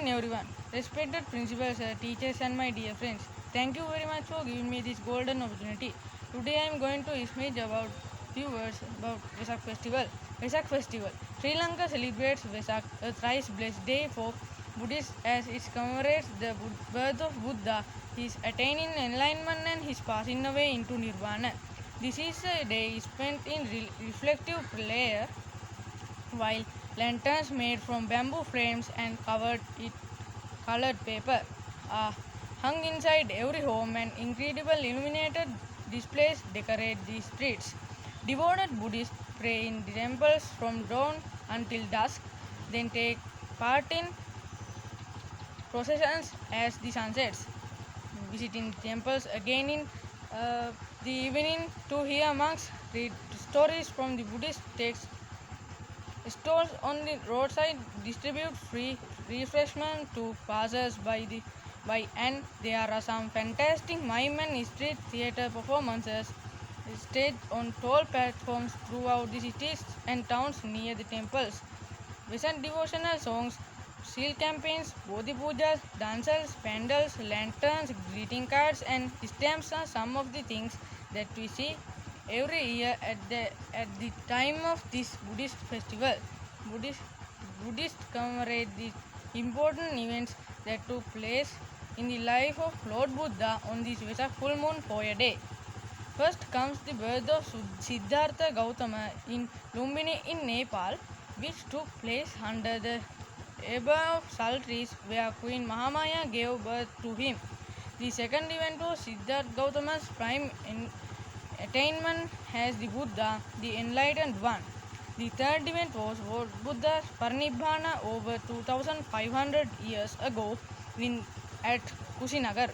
morning, everyone. Respected principals, teachers, and my dear friends. Thank you very much for giving me this golden opportunity. Today, I am going to speak about few words about Vesak Festival. Vesak Festival. Sri Lanka celebrates Vesak, a thrice blessed day for Buddhists, as it commemorates the birth of Buddha, his attaining enlightenment, and his passing away into Nirvana. This is a day spent in reflective prayer, while lanterns made from bamboo frames and covered in colored paper are hung inside every home, and incredible illuminated displays decorate the streets. Devoted Buddhists pray in the temples from dawn until dusk, then take part in processions as the sun sets, visiting temples again in the evening to hear monks read stories from the Buddhist texts. Stalls on the roadside distribute free refreshment to passers by, and there are some fantastic mime and street theatre performances staged on tall platforms throughout the cities and towns near the temples. Recent devotional songs, seal campaigns, bodhi pujas, dances, pandals, lanterns, greeting cards, and stamps are some of the things that we see every year at the time of this Buddhist festival. Buddhist, Buddhists commemorate the important events that took place in the life of Lord Buddha on this Vesak full moon for a day. First comes the birth of Siddhartha Gautama in Lumbini in Nepal, which took place under the above of sal trees where Queen Mahamaya gave birth to him. The second event was Siddhartha Gautama's prime attainment as the Buddha, the enlightened one. The third event was Lord Buddha's Parinibbana over 2500 years ago at Kushinagar.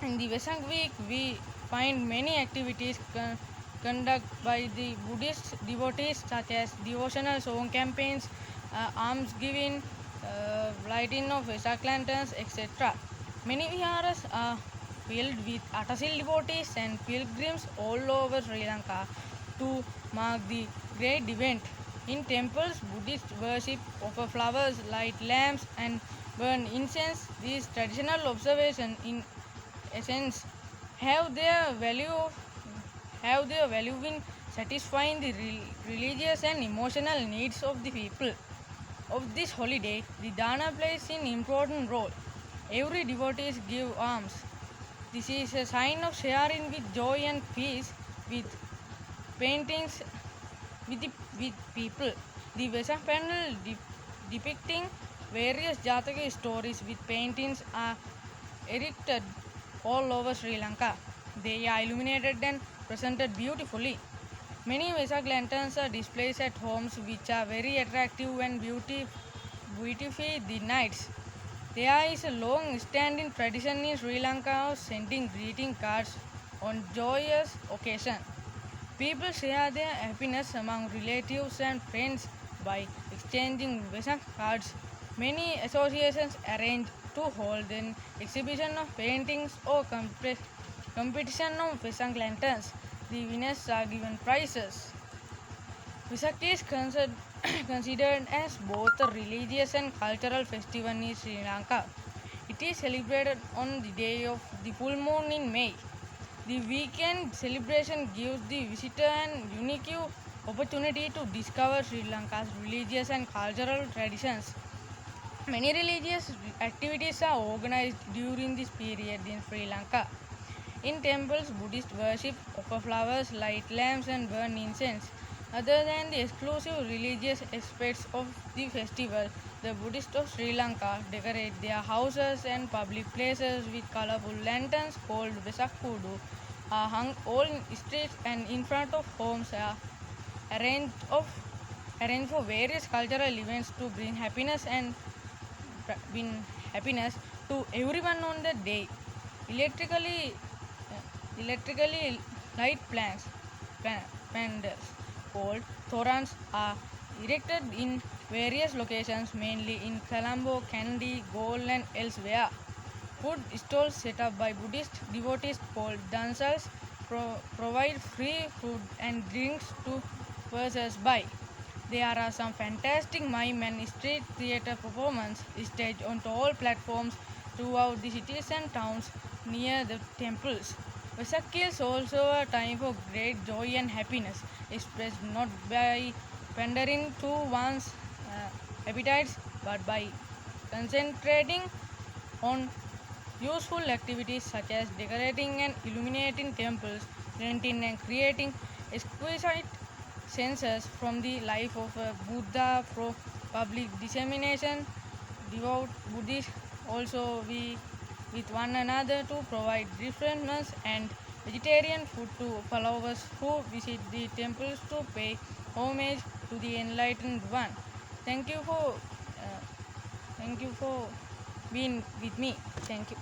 In the Vesak week, we find many activities conducted by the Buddhist devotees, such as devotional song campaigns, alms giving, lighting of Vesak lanterns, etc. Many viharas are filled with Atasil devotees and pilgrims all over Sri Lanka to mark the great event. In temples, Buddhists worship, offer flowers, light lamps, and burn incense. These traditional observations, in essence, have their value in satisfying the religious and emotional needs of the people. Of this holiday, the dana plays an important role. Every devotee give alms. This is a sign of sharing with joy and peace with paintings with people. The Vesak panel depicting various Jataka stories with paintings are erected all over Sri Lanka. They are illuminated and presented beautifully. Many Vesak lanterns are displayed at homes, which are very attractive and beautify the nights. There is a long standing tradition in Sri Lanka of sending greeting cards on joyous occasions. People share their happiness among relatives and friends by exchanging Vesak cards. Many associations arrange to hold an exhibition of paintings or competition of Vesak lanterns. The winners are given prizes. Vesak is considered as both a religious and cultural festival in Sri Lanka. It is celebrated on the day of the full moon in May. The weekend celebration gives the visitor an unique opportunity to discover Sri Lanka's religious and cultural traditions. Many religious activities are organized during this period in Sri Lanka. In temples, Buddhists worship, offer flowers, light lamps, and burn incense. Other than the exclusive religious aspects of the festival, the Buddhists of Sri Lanka decorate their houses and public places with colorful lanterns called Vesak Kudu, are hung all in streets and in front of homes, are arranged for various cultural events to bring happiness to everyone on the day. Electrically Electrically light pandals called torans are erected in various locations, mainly in Colombo, Kandy, Galle, and elsewhere. Food stalls set up by Buddhist devotees called dansals provide free food and drinks to passers-by. There are some fantastic mime and street theater performances staged on all platforms throughout the cities and towns near the temples. Vaisakhi is also a time for great joy and happiness, expressed not by pandering to one's appetites but by concentrating on useful activities such as decorating and illuminating temples, renting and creating exquisite scenes from the life of a Buddha for public dissemination. Devout Buddhists also we with one another to provide refreshments and vegetarian food to followers who visit the temples to pay homage to the enlightened one. Thank you for uh, thank you for being with me. Thank you.